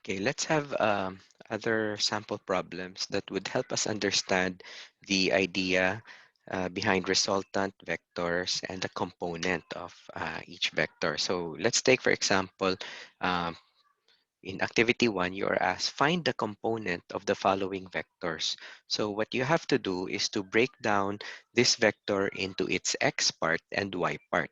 Okay, let's have other sample problems that would help us understand the idea behind resultant vectors and the component of each vector. So let's take, for example, um, in activity 1, you are asked, find the component of the following vectors. So what you have to do is to break down this vector into its x part and y part.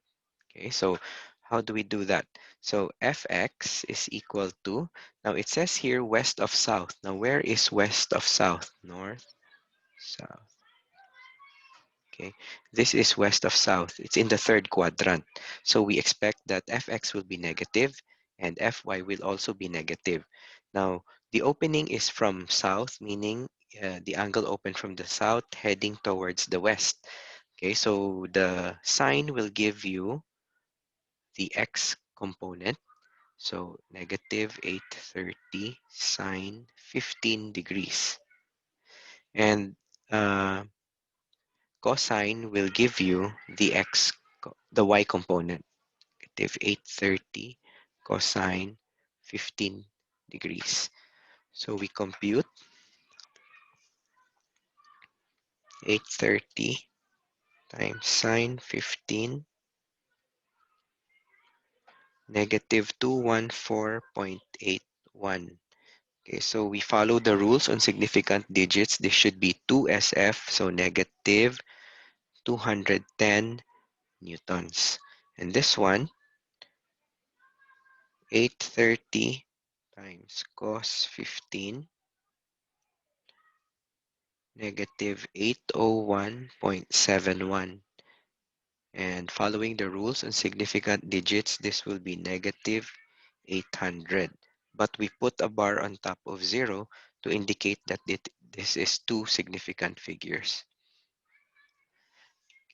Okay, so how do we do that? So fx is equal to, now it says here west of south. Now where is west of south? North, south. Okay, this is west of south. It's in the third quadrant. So we expect that fx will be negative and fy will also be negative. Now, the opening is from south, meaning the angle opened from the south heading towards the west. Okay, so the sign will give you the x component. So negative 830 sine 15 degrees. And cosine will give you the the y component, negative 830 cosine 15 degrees. So we compute 830 times sine 15, negative 214.81. Okay, so we follow the rules on significant digits. This should be 2SF, so negative 210 newtons. And this one, 830 times cos 15, negative 801.71. And following the rules on significant digits, this will be negative 800. But we put a bar on top of 0 to indicate that this is two significant figures.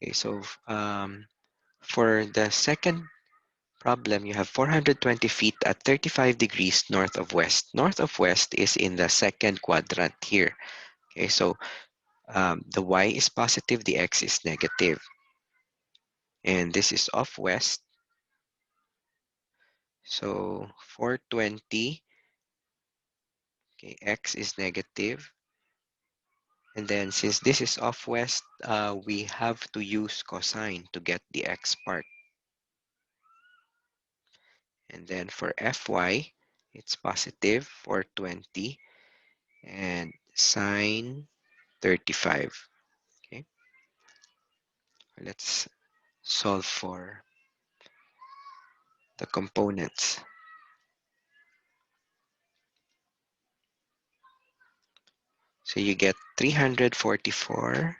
Okay, so for the second problem, you have 420 feet at 35 degrees north of west. North of west is in the second quadrant here. Okay, so the y is positive, the x is negative. And this is off west. So 420, okay, x is negative. And then since this is off west, we have to use cosine to get the x part. And then for Fy, it's positive 420 and sine 35. Okay, let's solve for the components. So you get 344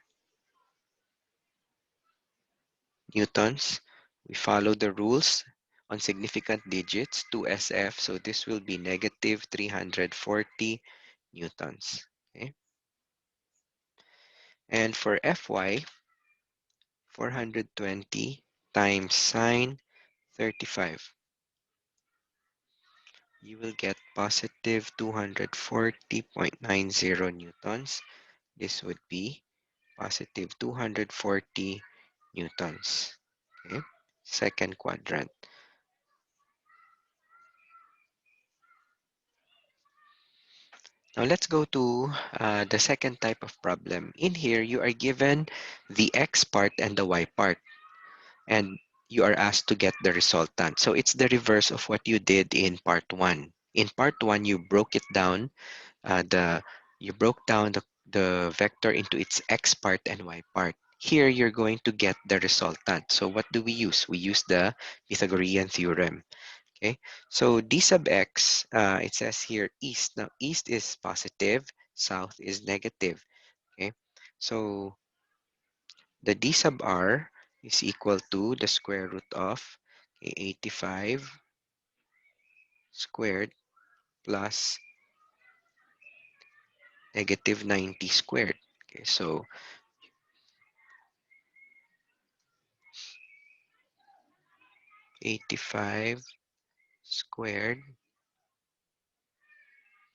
newtons. We follow the rules on significant digits, 2SF, so this will be negative 340 newtons. Okay? And for Fy, 420 times sine 35. You will get positive 240.90 newtons. This would be positive 240 newtons. Okay? Second quadrant. Now let's go to the second type of problem. In here, you are given the x part and the y part, and you are asked to get the resultant. So it's the reverse of what you did in part 1. In part 1, you broke it down, you broke down the vector into its x part and y part. Here, you're going to get the resultant. So what do we use? We use the Pythagorean theorem. Okay, so d sub x, it says here east. Now, east is positive, south is negative. Okay, so the d sub r is equal to the square root of 85 squared plus negative 90 squared. Okay, so 85 squared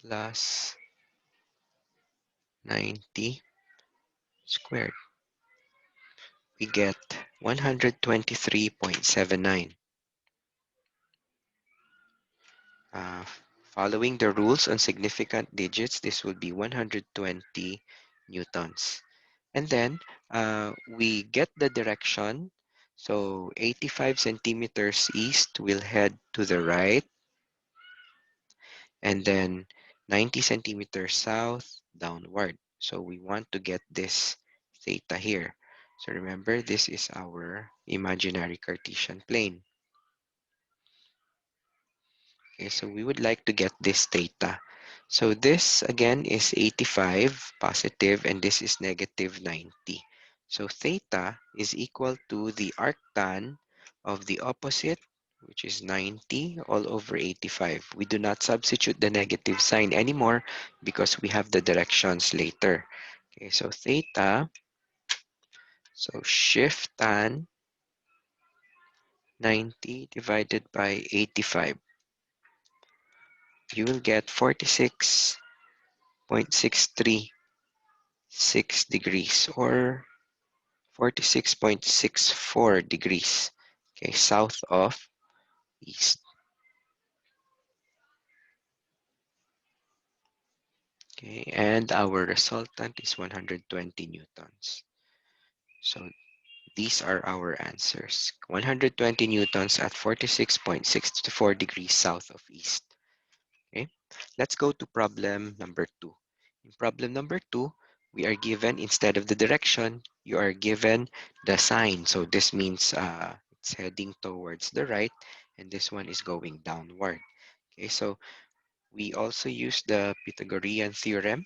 plus 90 squared. We get 123.79. Following the rules on significant digits, this will be 120 newtons. And then we get the direction. So 85 centimeters east will head to the right, and then 90 centimeters south downward. So we want to get this theta here. So remember, this is our imaginary Cartesian plane. Okay, so we would like to get this theta. So this again is 85 positive, and this is negative 90. So theta is equal to the arctan of the opposite, which is 90 all over 85. We do not substitute the negative sign anymore because we have the directions later. Okay, so theta, so shift tan 90 divided by 85. You will get 46.636 degrees, or 46.64 degrees, okay, south of east. Okay, and our resultant is 120 newtons. So these are our answers. 120 newtons at 46.64 degrees south of east. Okay, let's go to problem number 2. In problem number 2, we are given, instead of the direction, you are given the sign. So this means it's heading towards the right, and this one is going downward. Okay, so we also use the Pythagorean theorem.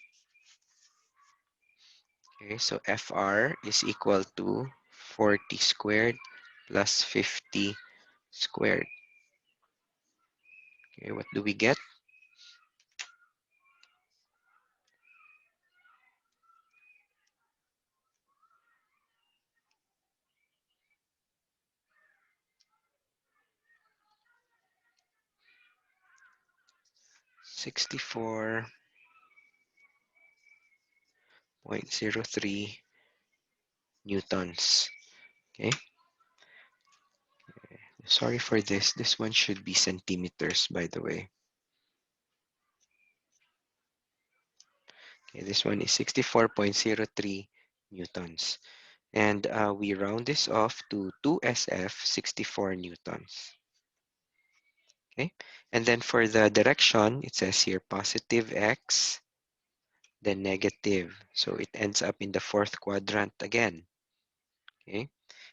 Okay, so FR is equal to 40 squared plus 50 squared. Okay, what do we get? 64.03 newtons. Okay, sorry for this. This one should be centimeters, by the way. Okay, this one is 64.03 newtons. And we round this off to 2SF, 64 newtons. Okay, and then for the direction, it says here positive x, then negative. So it ends up in the fourth quadrant again. Okay,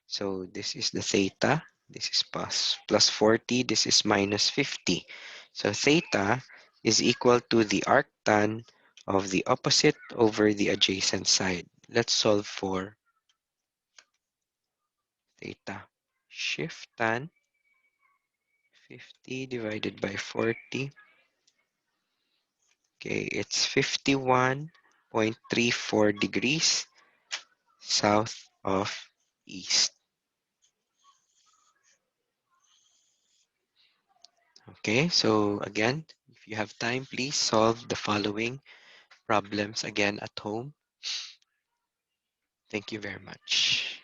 so this is the theta. This is plus 40. This is minus 50. So theta is equal to the arctan of the opposite over the adjacent side. Let's solve for theta. Shift tan 50 divided by 40. Okay, it's 51.34 degrees south of east. Okay, so again, if you have time, please solve the following problems again at home. Thank you very much.